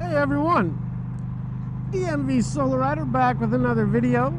Hey everyone, DMV SoloRider back with another video.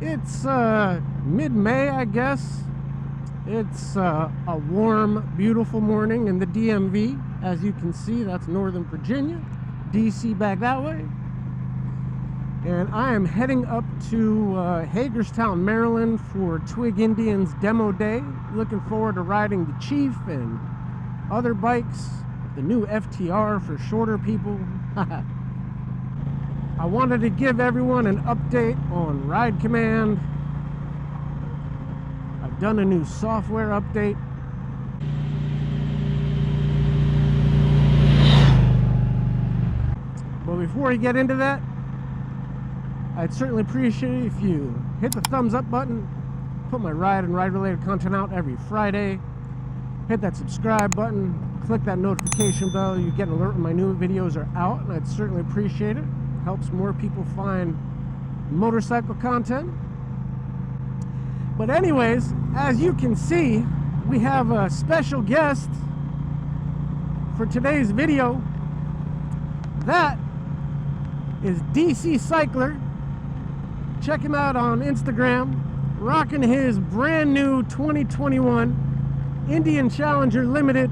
It's mid-May, I guess. It's a warm, beautiful morning in the DMV. As you can see, that's Northern Virginia, DC back that way. And I am heading up to Hagerstown, Maryland for Twig Indians Demo Day. Looking forward to riding the Chief and other bikes. The new FTR for shorter people. I wanted to give everyone an update on Ride Command. I've done a new software update. But before we get into that, I'd certainly appreciate it if you hit the thumbs up button, put my ride and ride related content out every Friday, hit that subscribe button, click that notification bell, you get an alert when my new videos are out, and I'd certainly appreciate it. Helps more people find motorcycle content. But anyways, as you can see, we have a special guest for today's video. That is DCCycler. Check him out on Instagram, rocking his brand new 2021 Indian Challenger Limited.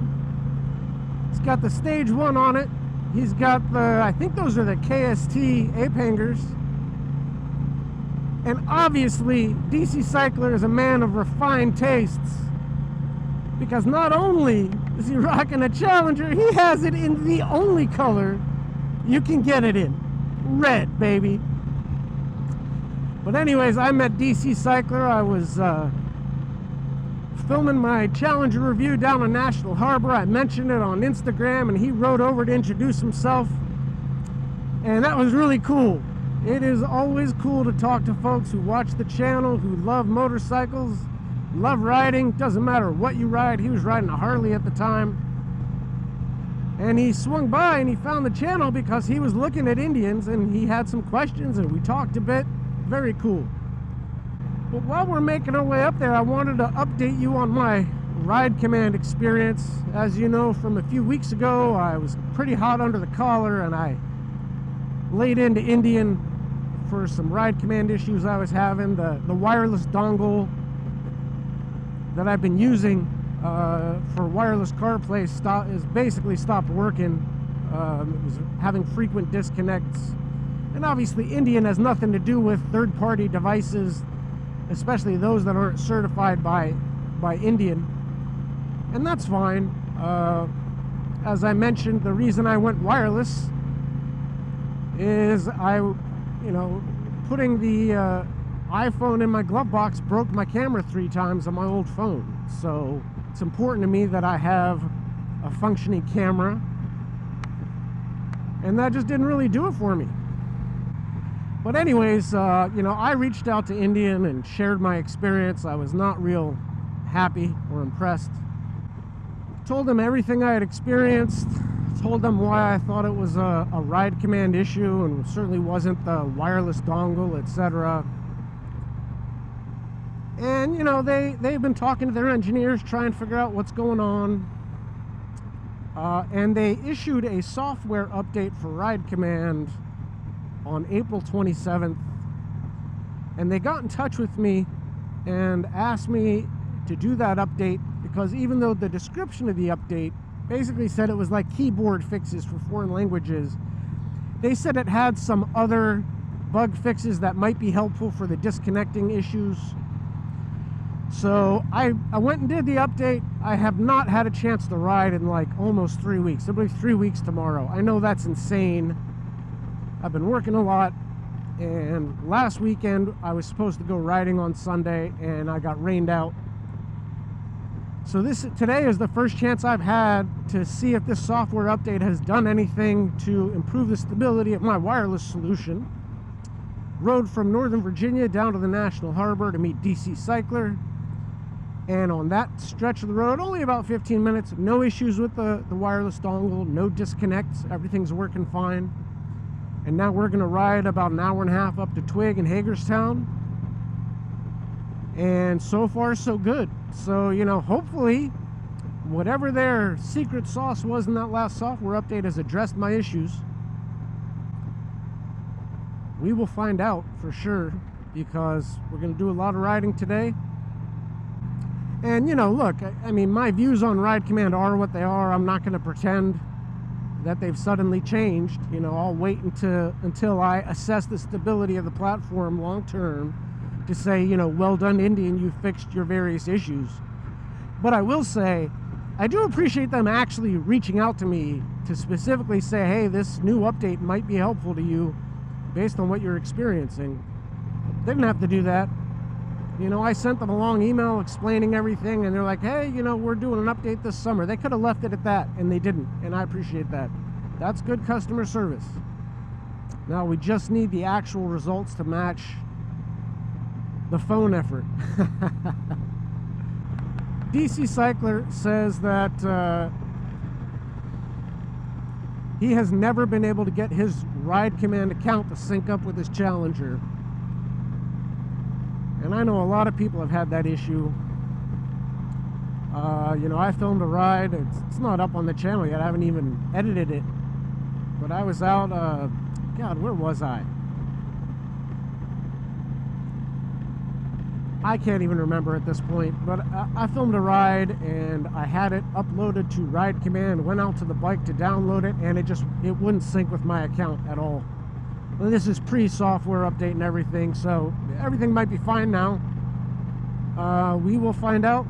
It's got the stage 1 on it. He's got the, I think those are the KST ape hangers. And obviously, DCCycler is a man of refined tastes, because not only is he rocking a Challenger, he has it in the only color you can get it in. Red, baby. But anyways, I met DCCycler. I was filming my Challenger review down in National Harbor. I mentioned it on Instagram, and he rode over to introduce himself. And that was really cool. It is always cool to talk to folks who watch the channel, who love motorcycles, love riding. Doesn't matter what you ride. He was riding a Harley at the time. And he swung by and he found the channel because he was looking at Indians, and he had some questions, and we talked a bit. Very cool. But while we're making our way up there, I wanted to update you on my Ride Command experience. As you know, from a few weeks ago, I was pretty hot under the collar, and I laid into Indian for some Ride Command issues I was having. The wireless dongle that I've been using for wireless CarPlay is basically stopped working. It was having frequent disconnects. And obviously Indian has nothing to do with third-party devices, especially those that aren't certified by Indian. And that's fine. As I mentioned, the reason I went wireless is putting the iPhone in my glove box broke my camera 3 times on my old phone. So it's important to me that I have a functioning camera. And that just didn't really do it for me. But anyways, I reached out to Indian and shared my experience. I was not real happy or impressed. Told them everything I had experienced. Told them why I thought it was a Ride Command issue, and certainly wasn't the wireless dongle, etc. And, they've been talking to their engineers, trying to figure out what's going on. And they issued a software update for Ride Command on April 27th, and they got in touch with me and asked me to do that update, because even though the description of the update basically said it was like keyboard fixes for foreign languages, they said it had some other bug fixes that might be helpful for the disconnecting issues. So I went and did the update. I have not had a chance to ride in like almost 3 weeks. It'll be 3 weeks tomorrow. I know that's insane. I've been working a lot, and last weekend I was supposed to go riding on Sunday, and I got rained out. So today is the first chance I've had to see if this software update has done anything to improve the stability of my wireless solution. Rode from Northern Virginia down to the National Harbor to meet DCCycler, and on that stretch of the road, only about 15 minutes, no issues with the wireless dongle, no disconnects, everything's working fine. And now we're going to ride about an hour and a half up to Twig in Hagerstown. And so far, so good. So, hopefully whatever their secret sauce was in that last software update has addressed my issues. We will find out for sure, because we're going to do a lot of riding today. And, you know, look, I mean, my views on Ride Command are what they are. I'm not going to pretend that they've suddenly changed. You know, I'll wait until I assess the stability of the platform long term to say, you know, well done, Indian, you fixed your various issues. But I will say, I do appreciate them actually reaching out to me to specifically say, hey, this new update might be helpful to you based on what you're experiencing. They didn't have to do that. You know, I sent them a long email explaining everything, and they're like, hey, you know, we're doing an update this summer. They could have left it at that, and they didn't, and I appreciate that. That's good customer service. Now we just need the actual results to match the phone effort. DCCycler says that he has never been able to get his Ride Command account to sync up with his Challenger. And I know a lot of people have had that issue. You know, I filmed a ride. It's not up on the channel yet. I haven't even edited it. But I was out, God, where was I? I can't even remember at this point. But I filmed a ride, and I had it uploaded to Ride Command, went out to the bike to download it, and it wouldn't sync with my account at all. Well, this is pre-software update and everything, so everything might be fine now. We will find out,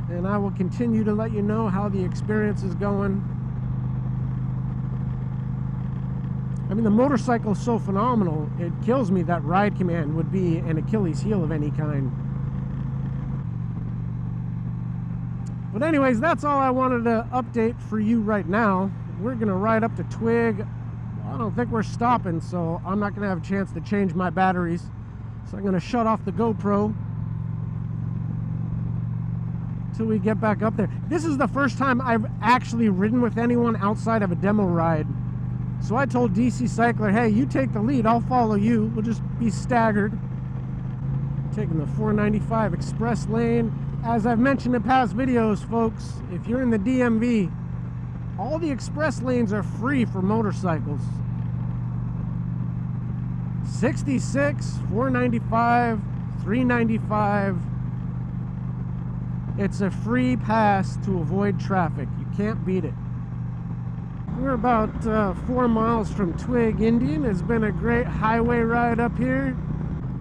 and I will continue to let you know how the experience is going. I mean, the motorcycle is so phenomenal, it kills me that Ride Command would be an Achilles heel of any kind. But anyways, that's all I wanted to update for you right now. We're going to ride up to Twig. I don't think we're stopping, so I'm not going to have a chance to change my batteries. So I'm going to shut off the GoPro till we get back up there. This is the first time I've actually ridden with anyone outside of a demo ride. So I told DCCycler, hey, you take the lead, I'll follow you. We'll just be staggered. Taking the 495 express lane. As I've mentioned in past videos, folks, if you're in the DMV, all the express lanes are free for motorcycles. 66, 495, 395. It's a free pass to avoid traffic. You can't beat it. We're about 4 miles from Twig, Indian. It's been a great highway ride up here,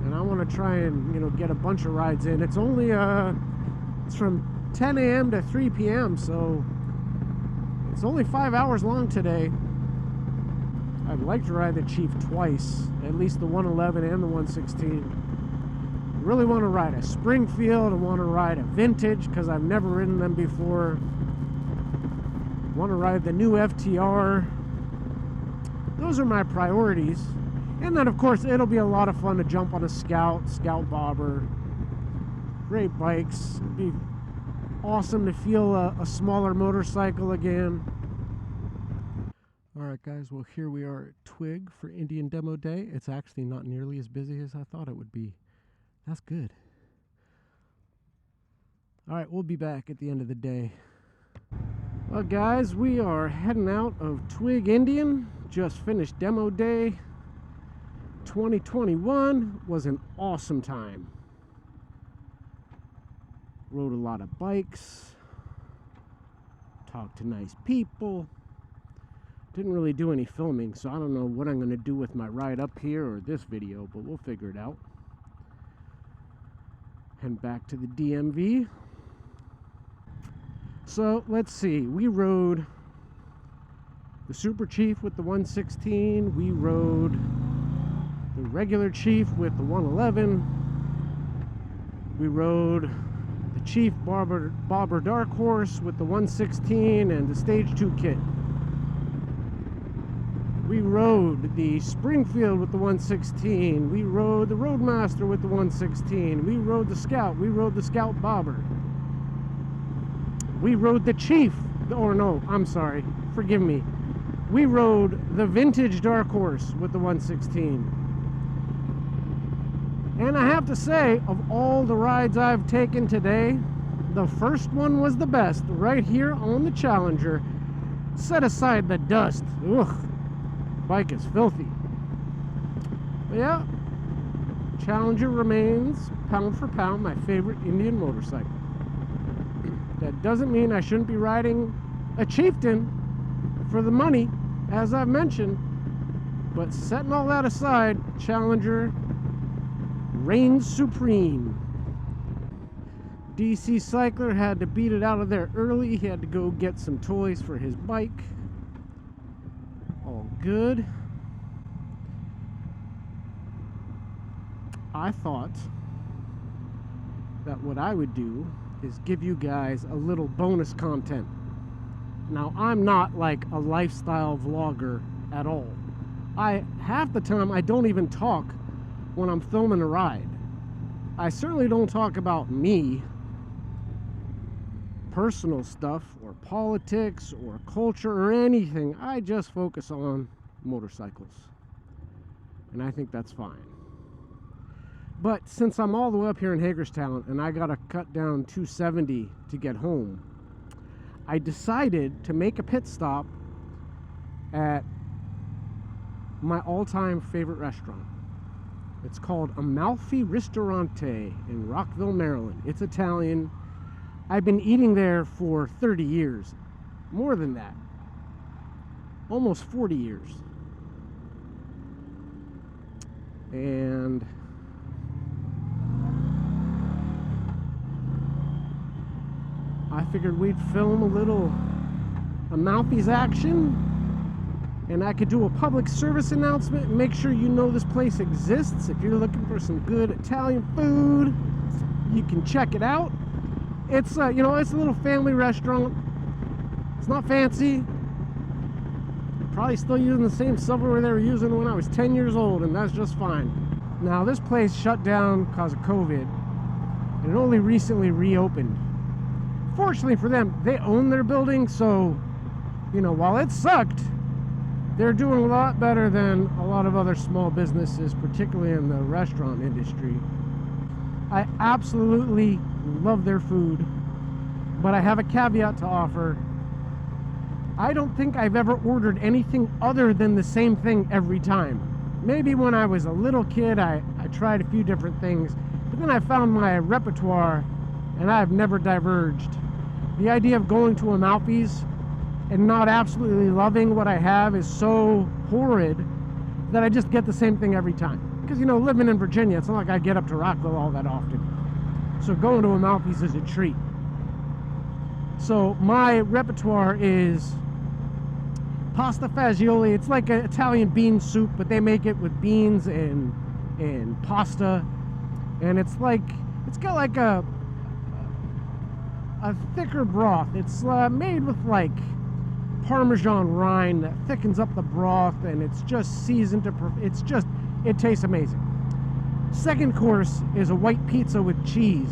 and I want to try and, you know, get a bunch of rides in. It's only it's from 10 a.m. to 3 p.m. so it's only 5 hours long today. I'd like to ride the Chief twice, at least the 111 and the 116. I really want to ride a Springfield. I want to ride a vintage because I've never ridden them before. I want to ride the new FTR. Those are my priorities. And then, of course, it'll be a lot of fun to jump on a Scout Bobber. Great bikes. It'd be awesome to feel a smaller motorcycle again. Alright guys, well here we are at Twig for Indian Demo Day. It's actually not nearly as busy as I thought it would be. That's good. Alright, we'll be back at the end of the day. Well guys, we are heading out of Twig, Indian. Just finished Demo Day. 2021 was an awesome time. Rode a lot of bikes. Talked to nice people. Didn't really do any filming, so I don't know what I'm going to do with my ride up here or this video, but we'll figure it out. Head back to the DMV. So, let's see. We rode the Super Chief with the 116. We rode the regular Chief with the 111. We rode the Chief Bobber Dark Horse with the 116 and the Stage 2 kit. We rode the Springfield with the 116. We rode the Roadmaster with the 116. We rode the Scout. We rode the Scout Bobber. We rode the Chief. Or no, I'm sorry. Forgive me. We rode the Vintage Dark Horse with the 116. And I have to say, of all the rides I've taken today, the first one was the best. Right here on the Challenger. Set aside the dust. Ugh. Bike is filthy. But yeah, Challenger remains, pound for pound, my favorite Indian motorcycle. That doesn't mean I shouldn't be riding a Chieftain for the money, as I've mentioned. But setting all that aside, Challenger reigns supreme. DCCycler had to beat it out of there early. He had to go get some toys for his bike. All good. I thought that what I would do is give you guys a little bonus content. Now, I'm not like a lifestyle vlogger at all. Half the time I don't even talk when I'm filming a ride. I certainly don't talk about me, personal stuff, or politics, or culture, or anything. I just focus on motorcycles. And I think that's fine. But since I'm all the way up here in Hagerstown and I gotta cut down 270 to get home, I decided to make a pit stop at my all-time favorite restaurant. It's called Amalfi Ristorante in Rockville, Maryland. It's Italian. I've been eating there for 30 years. More than that. Almost 40 years. And I figured we'd film a little Amalfi's action, and I could do a public service announcement and make sure you know this place exists. If you're looking for some good Italian food, you can check it out. It's you know, it's a little family restaurant. It's not fancy. Probably still using the same silverware they were using when I was 10 years old, and that's just fine. Now, this place shut down because of COVID, and it only recently reopened. Fortunately for them, they own their building, so, you know, while it sucked, they're doing a lot better than a lot of other small businesses, particularly in the restaurant industry. I absolutely love their food, but I have a caveat to offer. I don't think I've ever ordered anything other than the same thing every time. Maybe when I was a little kid, I tried a few different things, but then I found my repertoire, and I've never diverged. The idea of going to Amalfi's and not absolutely loving what I have is so horrid that I just get the same thing every time. Because, you know, living in Virginia, it's not like I get up to Rockville all that often. So going to Amalfi's is a treat. So my repertoire is pasta fagioli. It's like an Italian bean soup, but they make it with beans and pasta. And it's got like a thicker broth. It's made with like Parmesan rind that thickens up the broth, and it's just seasoned to it tastes amazing. Second course is a white pizza with cheese.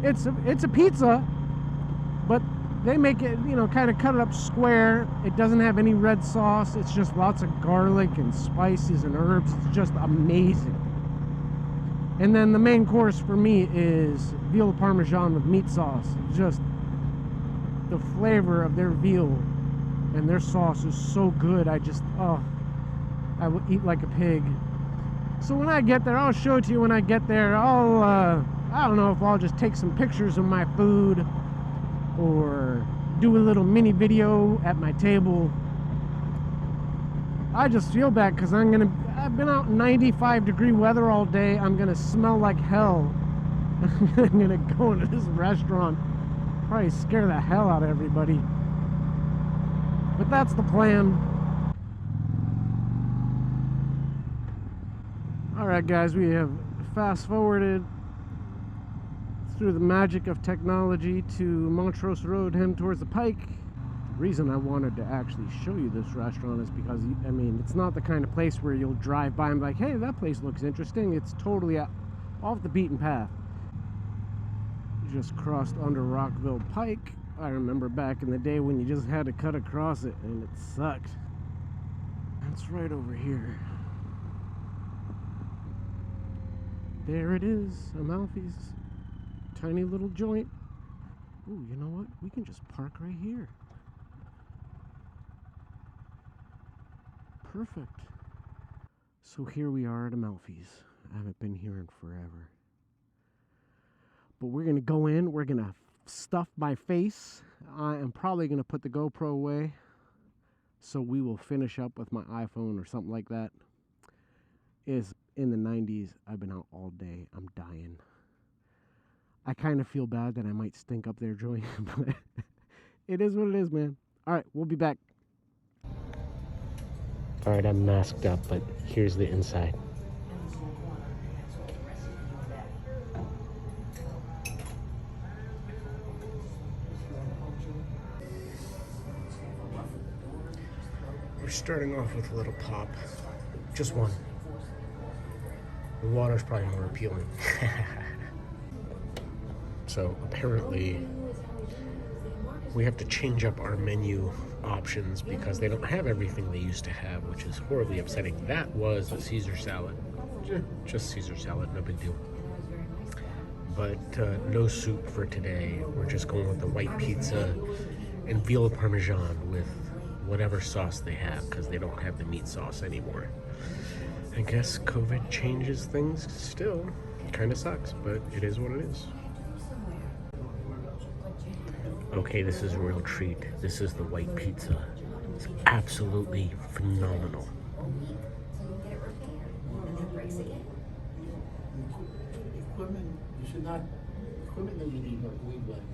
It's a pizza, but they make it, you know, kind of cut it up square. It doesn't have any red sauce. It's just lots of garlic and spices and herbs. It's just amazing. And then the main course for me is veal parmesan with meat sauce. Just the flavor of their veal and their sauce is so good. I will eat like a pig. So when I get there, I'll show it to you when I get there. I don't know if I'll just take some pictures of my food or do a little mini video at my table. I just feel bad because I've been out in 95-degree weather all day. I'm gonna smell like hell. I'm gonna go into this restaurant, probably scare the hell out of everybody. But that's the plan. Alright guys, we have fast forwarded through the magic of technology to Montrose Road, heading towards the Pike. The reason I wanted to actually show you this restaurant is because, I mean, it's not the kind of place where you'll drive by and be like, hey, that place looks interesting. It's totally off the beaten path. Just crossed under Rockville Pike. I remember back in the day when you just had to cut across it and it sucked. That's right over here. There it is, Amalfi's tiny little joint Ooh, you know what? We can just park right here. Perfect. So here we are at Amalfi's. I haven't been here in forever. But we're going to go in. We're going to stuff my face. I am probably going to put the GoPro away. So we will finish up with my iPhone or something like that. It's in the 90s. I've been out all day. I'm dying. I kind of feel bad that I might stink up there, Joey. But it is what it is, man. All right, we'll be back. All right, I'm masked up, but here's the inside. We're starting off with a little pop. Just one. The water's probably more appealing. So apparently we have to change up our menu options because they don't have everything they used to have, which is horribly upsetting. That was a Caesar salad. Just Caesar salad, no big deal. But no soup for today. We're just going with the white pizza and veal parmesan with whatever sauce they have because they don't have the meat sauce anymore. I guess COVID changes things still. Kind of sucks, but it is what it is. Okay, this is a real treat. This is the white pizza. It's absolutely phenomenal. Equipment, you should not, equipment that you need, but weed blender.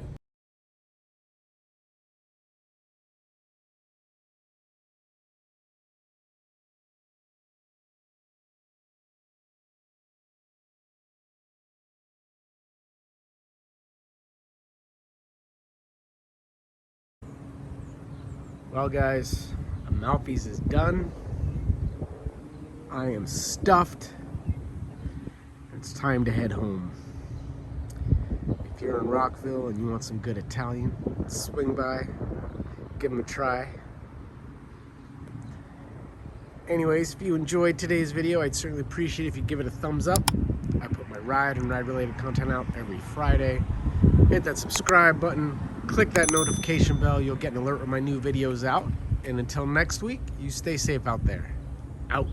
Well, guys, Amalfi's is done. I am stuffed. It's time to head home. If you're in Rockville and you want some good Italian, swing by, give them a try. Anyways, if you enjoyed today's video, I'd certainly appreciate if you give it a thumbs up. I put my ride and ride-related content out every Friday. Hit that subscribe button. Click that notification bell. You'll get an alert when my new video's out. And until next week, you stay safe out there. Out.